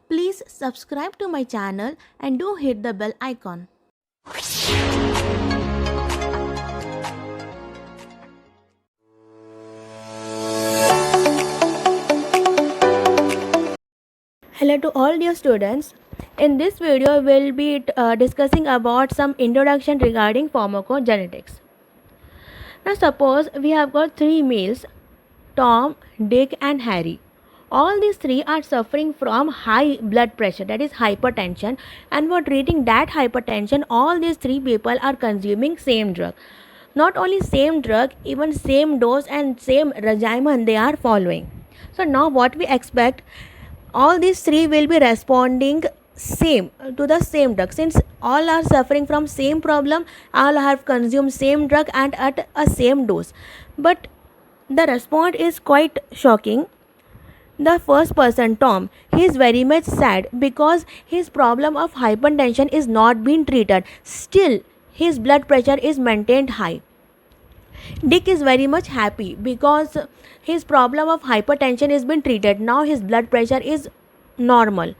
Please subscribe to my channel and do hit the bell icon. Hello to all dear students. In this video, we'll be discussing about some introduction regarding pharmacogenetics. Now, suppose we have got three males, Tom, Dick, and Harry. All these three are suffering from high blood pressure, that is hypertension, and for treating that hypertension, all these three people are consuming same drug. Not only same drug, even same dose and same regimen they are following. So now what we expect, all these three will be responding same to the same drug, since all are suffering from same problem, all have consumed same drug and at a same dose. But the response is quite shocking. The first person, Tom, he is very much sad because his problem of hypertension is not being treated. Still, his blood pressure is maintained high. Dick is very much happy because his problem of hypertension is being treated. Now his blood pressure is normal.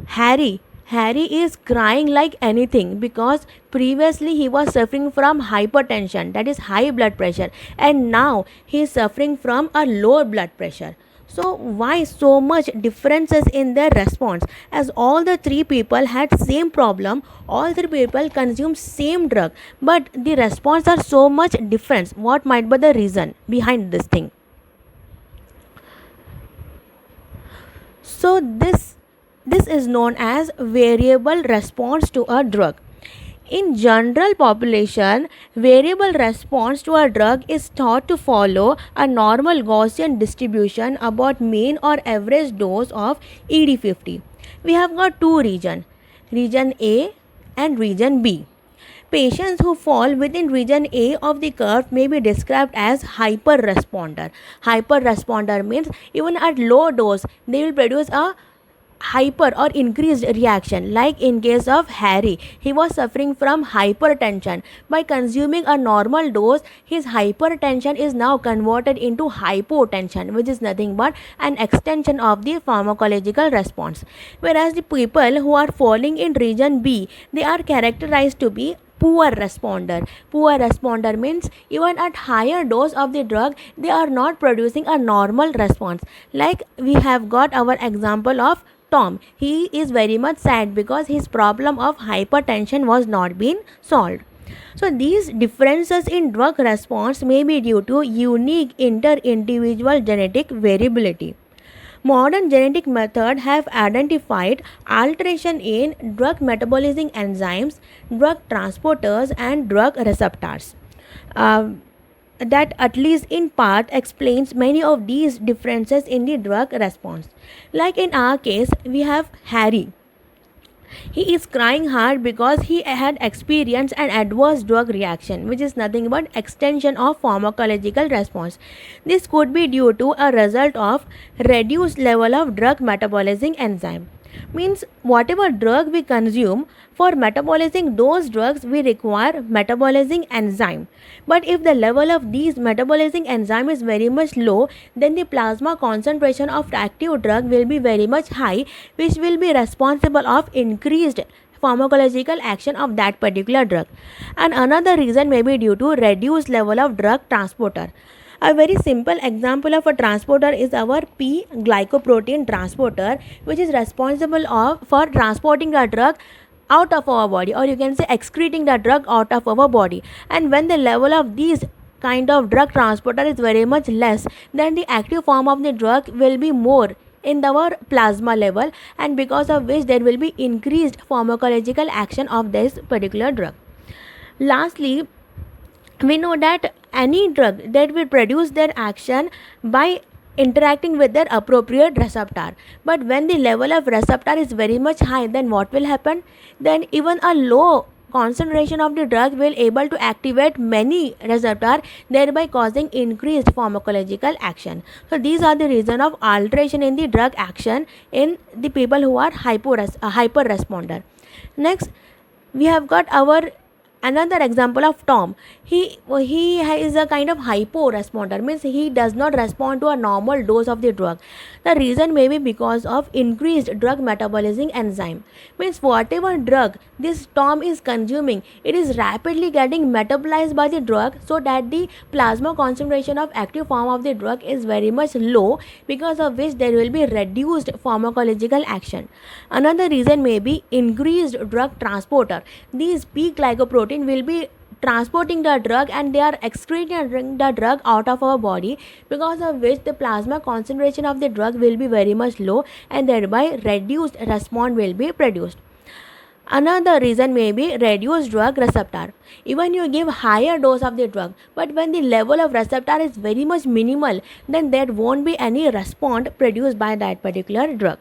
Harry is crying like anything because previously he was suffering from hypertension, that is high blood pressure, and now he is suffering from a low blood pressure. So why so much differences in their response, as all the three people had same problem, all three people consume same drug, but the response are so much difference? What might be the reason behind this thing? So this is known as variable response to a drug. In general population, variable response to a drug is thought to follow a normal Gaussian distribution about mean or average dose of ED50. We have got two regions, region A and region B. Patients who fall within region A of the curve may be described as hyper-responder. Hyper-responder means even at low dose, they will produce a hyper or increased reaction. Like in case of Harry, he was suffering from hypertension. By consuming a normal dose, his hypertension is now converted into hypotension, which is nothing but an extension of the pharmacological response. Whereas the people who are falling in region B, they are characterized to be poor responder. Poor responder means even at higher dose of the drug, they are not producing a normal response. Like we have got our example of Tom. He is very much sad because his problem of hypertension was not being solved. So these differences in drug response may be due to unique inter-individual genetic variability. Modern genetic methods have identified alteration in drug metabolizing enzymes, drug transporters, and drug receptors. That at least in part explains many of these differences in the drug response. Like in our case, we have Harry. He is crying hard because he had experienced an adverse drug reaction, which is nothing but extension of pharmacological response. This could be due to a result of reduced level of drug metabolizing enzyme. Means whatever drug we consume, for metabolizing those drugs we require metabolizing enzyme. But if the level of these metabolizing enzyme is very much low, then the plasma concentration of the active drug will be very much high, which will be responsible of increased pharmacological action of that particular drug. And another reason may be due to reduced level of drug transporter. A very simple example of a transporter is our P glycoprotein transporter, which is responsible for transporting the drug out of our body, or you can say excreting the drug out of our body. And when the level of these kind of drug transporter is very much less, then the active form of the drug will be more in our plasma level, and because of which there will be increased pharmacological action of this particular drug. Lastly, we know that any drug that will produce their action by interacting with their appropriate receptor, but when the level of receptor is very much high, then what will happen? Then even a low concentration of the drug will able to activate many receptor, thereby causing increased pharmacological action. So these are the reason of alteration in the drug action in the people who are hyper responder. Next, we have got our Another example of Tom, he is a kind of hypo responder, means he does not respond to a normal dose of the drug. The reason may be because of increased drug metabolism enzyme, means whatever drug this Tom is consuming, it is rapidly getting metabolized by the drug, so that the plasma concentration of active form of the drug is very much low, because of which there will be reduced pharmacological action. Another reason may be increased drug transporter. These P glycoprotein will be transporting the drug, and they are excreting the drug out of our body, because of which the plasma concentration of the drug will be very much low, and thereby reduced response will be produced. Another reason may be reduced drug receptor. Even you give higher dose of the drug, but when the level of receptor is very much minimal, then there won't be any response produced by that particular drug.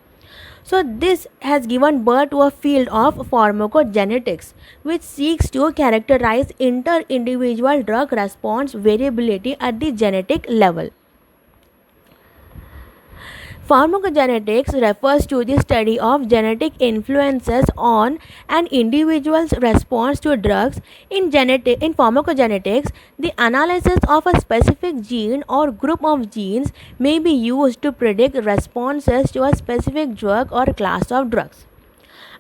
So this has given birth to a field of pharmacogenetics, which seeks to characterize inter-individual drug response variability at the genetic level. Pharmacogenetics refers to the study of genetic influences on an individual's response to drugs. In pharmacogenetics, the analysis of a specific gene or group of genes may be used to predict responses to a specific drug or class of drugs.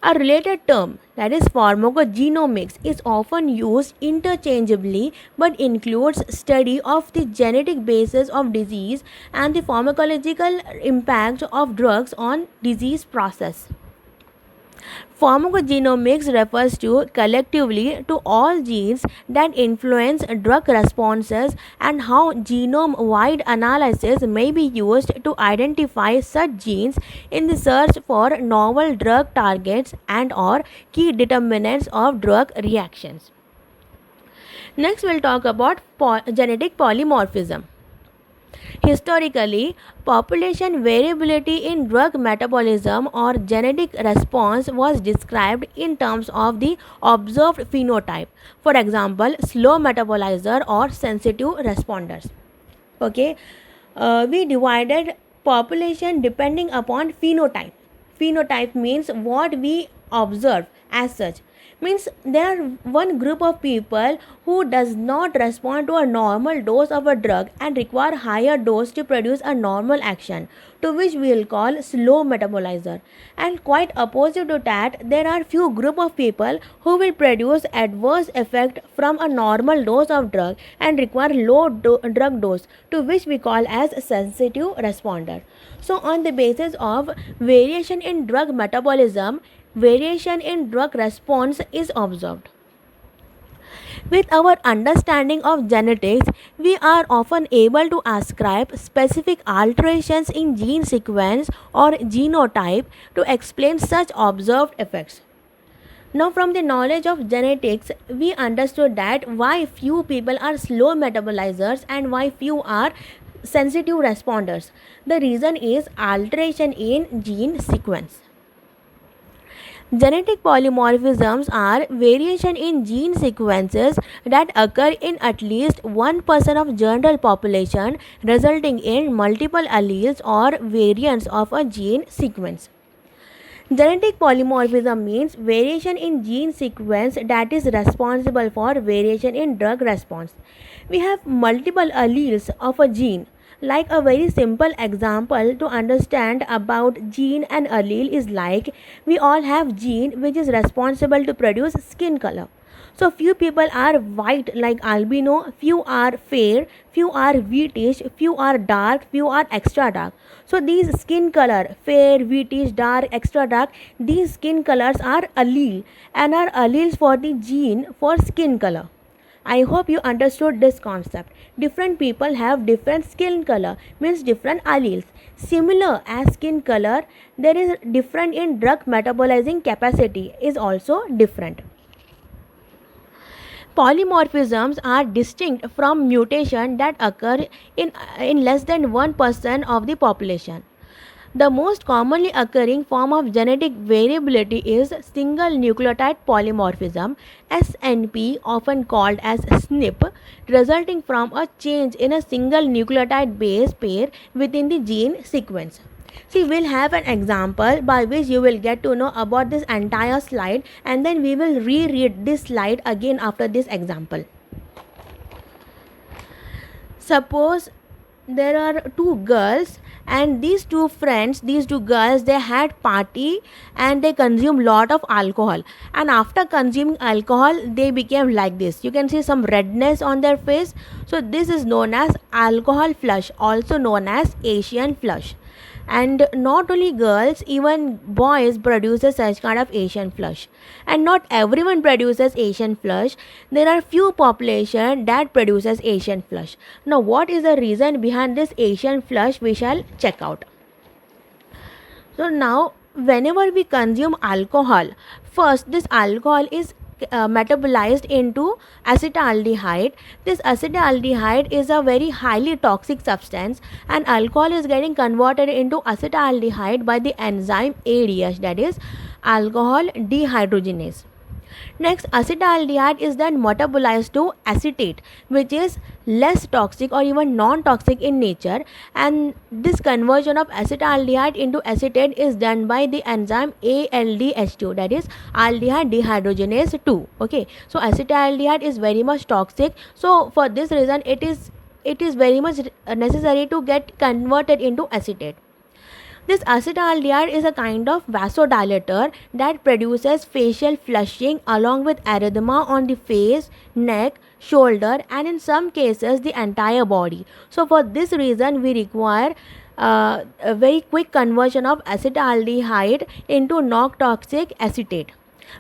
A related term, that is pharmacogenomics, is often used interchangeably but includes study of the genetic basis of disease and the pharmacological impact of drugs on disease process. Pharmacogenomics refers to collectively to all genes that influence drug responses, and how genome-wide analysis may be used to identify such genes in the search for novel drug targets and or key determinants of drug reactions. Next, we'll talk about genetic polymorphism. Historically, population variability in drug metabolism or genetic response was described in terms of the observed phenotype. For example, slow metabolizer or sensitive responders. Okay, we divided population depending upon phenotype. Phenotype means what we observe as such, means there are one group of people who does not respond to a normal dose of a drug and require higher dose to produce a normal action, to which we will call slow metabolizer. And quite opposite to that, there are few group of people who will produce adverse effect from a normal dose of drug and require low drug dose, to which we call as sensitive responder. So on the basis of variation in drug metabolism, variation in drug response is observed. With our understanding of genetics, we are often able to ascribe specific alterations in gene sequence or genotype to explain such observed effects. Now, from the knowledge of genetics, we understood that why few people are slow metabolizers and why few are sensitive responders. The reason is alteration in gene sequence. Genetic polymorphisms are variation in gene sequences that occur in at least 1% of general population, resulting in multiple alleles or variants of a gene sequence. Genetic polymorphism means variation in gene sequence that is responsible for variation in drug response. We have multiple alleles of a gene. Like a very simple example to understand about gene and allele is like we all have gene which is responsible to produce skin color. So few people are white like albino, few are fair, few are wheatish, few are dark, few are extra dark. So these skin color, fair, wheatish, dark, extra dark, these skin colors are allele and are alleles for the gene for skin color. I hope you understood this concept. Different people have different skin color, means different alleles. Similar as skin color, there is different in drug metabolizing capacity is also different. Polymorphisms are distinct from mutation that occur in less than 1% of the population. The most commonly occurring form of genetic variability is single nucleotide polymorphism (SNP), often called as SNP, resulting from a change in a single nucleotide base pair within the gene sequence. See, we'll have an example by which you will get to know about this entire slide, and then we will reread this slide again after this example. Suppose there are two girls, and these two friends, these two girls, they had party and they consume lot of alcohol, and after consuming alcohol they became like this. You can see some redness on their face. So this is known as alcohol flush, also known as Asian flush. And not only girls, even boys produces such kind of Asian flush, and not everyone produces Asian flush. There are few population that produces Asian flush. Now what is the reason behind this Asian flush, we shall check out. So now whenever we consume alcohol, first this alcohol is metabolized into acetaldehyde. This acetaldehyde is a very highly toxic substance, and alcohol is getting converted into acetaldehyde by the enzyme ADH, that is alcohol dehydrogenase. Next, acetaldehyde is then metabolized to acetate, which is less toxic or even non-toxic in nature, and this conversion of acetaldehyde into acetate is done by the enzyme ALDH2, that is aldehyde dehydrogenase 2. Okay, so acetaldehyde is very much toxic, so for this reason it is very much necessary to get converted into acetate. This acetaldehyde is a kind of vasodilator that produces facial flushing along with erythema on the face, neck, shoulder, and in some cases the entire body. So for this reason we require a very quick conversion of acetaldehyde into non-toxic acetate.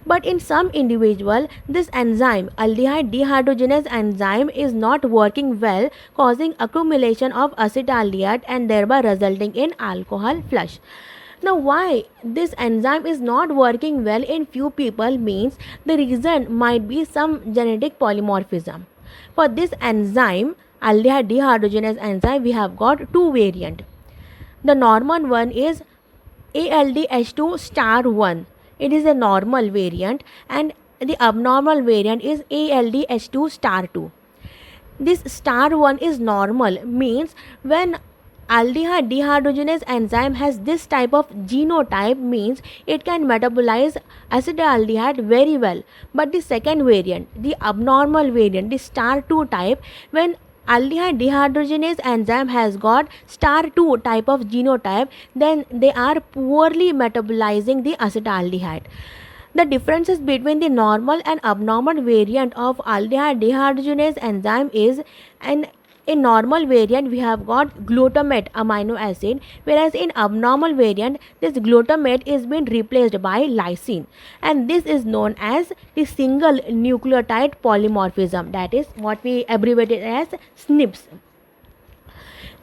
But in some individual, this enzyme, aldehyde dehydrogenase enzyme, is not working well, causing accumulation of acetaldehyde and thereby resulting in alcohol flush. Now why this enzyme is not working well in few people means the reason might be some genetic polymorphism. For this enzyme, aldehyde dehydrogenase enzyme, we have got two variants. The normal one is ALDH2 star 1. It is a normal variant, and the abnormal variant is ALDH2 star 2. This star 1 is normal, means when aldehyde dehydrogenase enzyme has this type of genotype, means it can metabolize acetaldehyde very well. But the second variant, the abnormal variant, the star 2 type, when aldehyde dehydrogenase enzyme has got star 2 type of genotype, then they are poorly metabolizing the acetaldehyde. The differences between the normal and abnormal variant of aldehyde dehydrogenase enzyme is, and in normal variant we have got glutamate amino acid, whereas in abnormal variant this glutamate is being replaced by lysine, and this is known as the single nucleotide polymorphism, that is what we abbreviated as SNPs.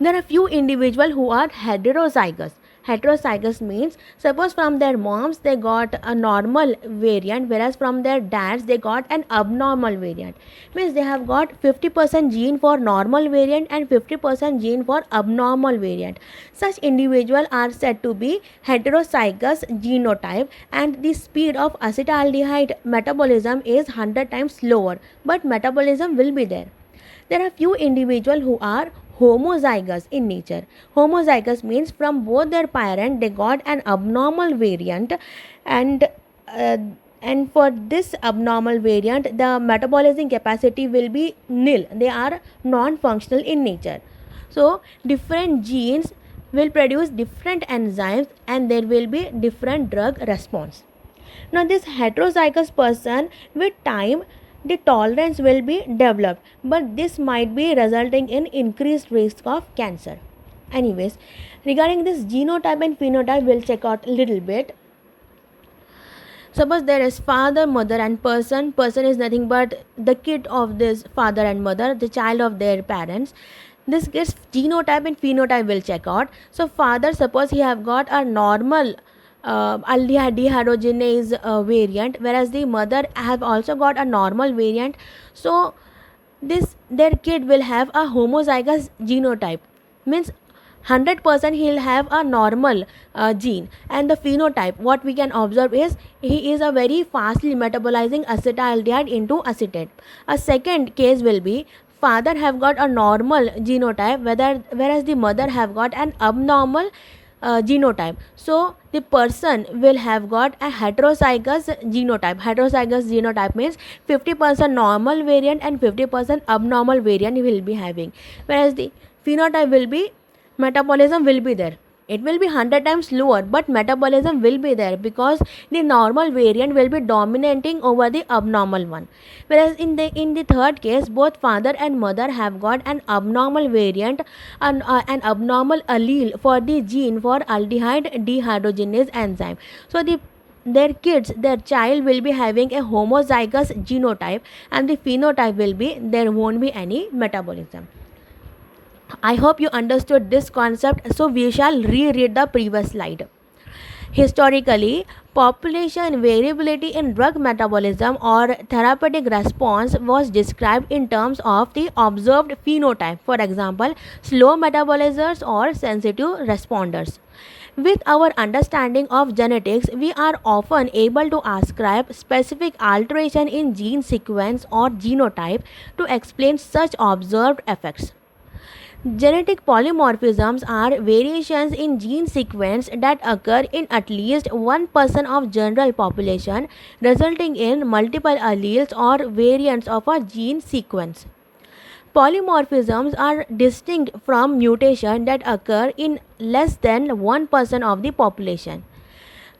There are few individuals who are heterozygous. Heterozygous means, suppose from their moms they got a normal variant, whereas from their dads they got an abnormal variant. Means they have got 50% gene for normal variant and 50% gene for abnormal variant. Such individuals are said to be heterozygous genotype, and the speed of acetaldehyde metabolism is 100 times slower, but metabolism will be there. There are few individuals who are homozygous in nature. Homozygous means from both their parents they got an abnormal variant, and for this abnormal variant the metabolizing capacity will be nil. They are non-functional in nature. So different genes will produce different enzymes, and there will be different drug response. Now this heterozygous person, with time the tolerance will be developed, but this might be resulting in increased risk of cancer. Anyways, regarding this genotype and phenotype, we'll check out a little bit. Suppose there is father, mother, and person. Person is nothing but the kid of this father and mother, the child of their parents. This gets genotype and phenotype will check out. So father, suppose he have got a normal aldehyde dehydrogenase variant, whereas the mother have also got a normal variant. So this their kid will have a homozygous genotype, means 100% he'll have a normal gene, and the phenotype what we can observe is he is a very fastly metabolizing acetaldehyde into acetate. A second case will be father have got a normal genotype, whereas the mother have got an abnormal genotype. So the person will have got a heterozygous genotype. Heterozygous genotype means 50% normal variant and 50% abnormal variant you will be having, whereas the phenotype will be, metabolism will be there. It will be 100 times lower, but metabolism will be there because the normal variant will be dominating over the abnormal one. Whereas in the third case, both father and mother have got an abnormal variant and an abnormal allele for the gene for aldehyde dehydrogenase enzyme. So their child will be having a homozygous genotype, and the phenotype will be there won't be any metabolism. I hope you understood this concept, so we shall reread the previous slide. Historically, population variability in drug metabolism or therapeutic response was described in terms of the observed phenotype, for example, slow metabolizers or sensitive responders. With our understanding of genetics, we are often able to ascribe specific alteration in gene sequence or genotype to explain such observed effects. Genetic polymorphisms are variations in gene sequence that occur in at least 1% of general population, resulting in multiple alleles or variants of a gene sequence. Polymorphisms are distinct from mutation that occur in less than 1% of the population.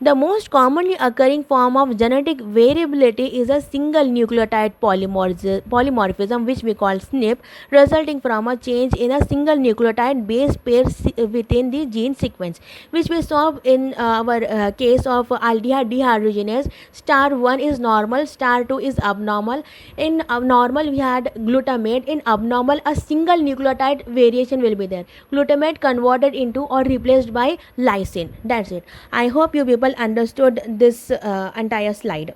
The most commonly occurring form of genetic variability is a single nucleotide polymorphism, which we call SNP, resulting from a change in a single nucleotide base pair within the gene sequence, which we saw in our case of aldehyde dehydrogenase. Star 1 is normal, star 2 is abnormal. In abnormal, we had glutamate. In abnormal, a single nucleotide variation will be there. Glutamate converted into or replaced by lysine. That's it. I hope you people understood this entire slide.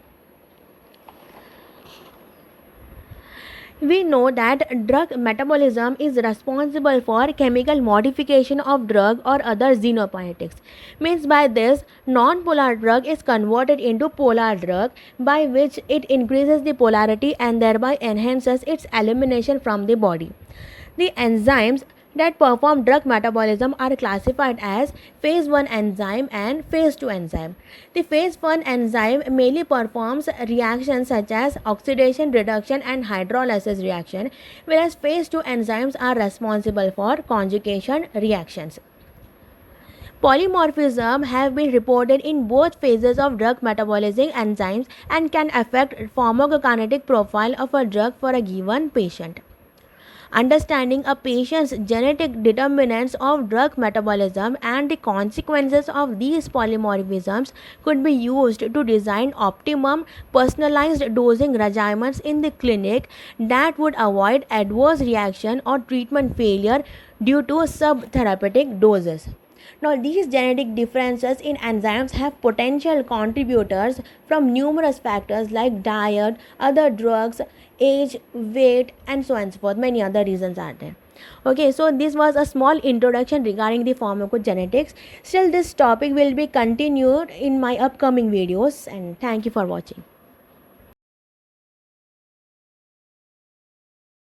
We know that drug metabolism is responsible for chemical modification of drug or other xenokinetics. Means by this, non-polar drug is converted into polar drug, by which it increases the polarity and thereby enhances its elimination from the body. The enzymes that perform drug metabolism are classified as phase 1 enzyme and phase 2 enzyme. The phase 1 enzyme mainly performs reactions such as oxidation, reduction and hydrolysis reaction, whereas phase 2 enzymes are responsible for conjugation reactions. Polymorphism have been reported in both phases of drug metabolizing enzymes and can affect pharmacokinetic profile of a drug for a given patient. Understanding a patient's genetic determinants of drug metabolism and the consequences of these polymorphisms could be used to design optimum personalized dosing regimens in the clinic that would avoid adverse reaction or treatment failure due to subtherapeutic doses. Now, these genetic differences in enzymes have potential contributors from numerous factors like diet, other drugs, age, weight, and so on and so forth. Many other reasons are there. Okay, so this was a small introduction regarding the pharmacogenetics. Still, this topic will be continued in my upcoming videos, and thank you for watching.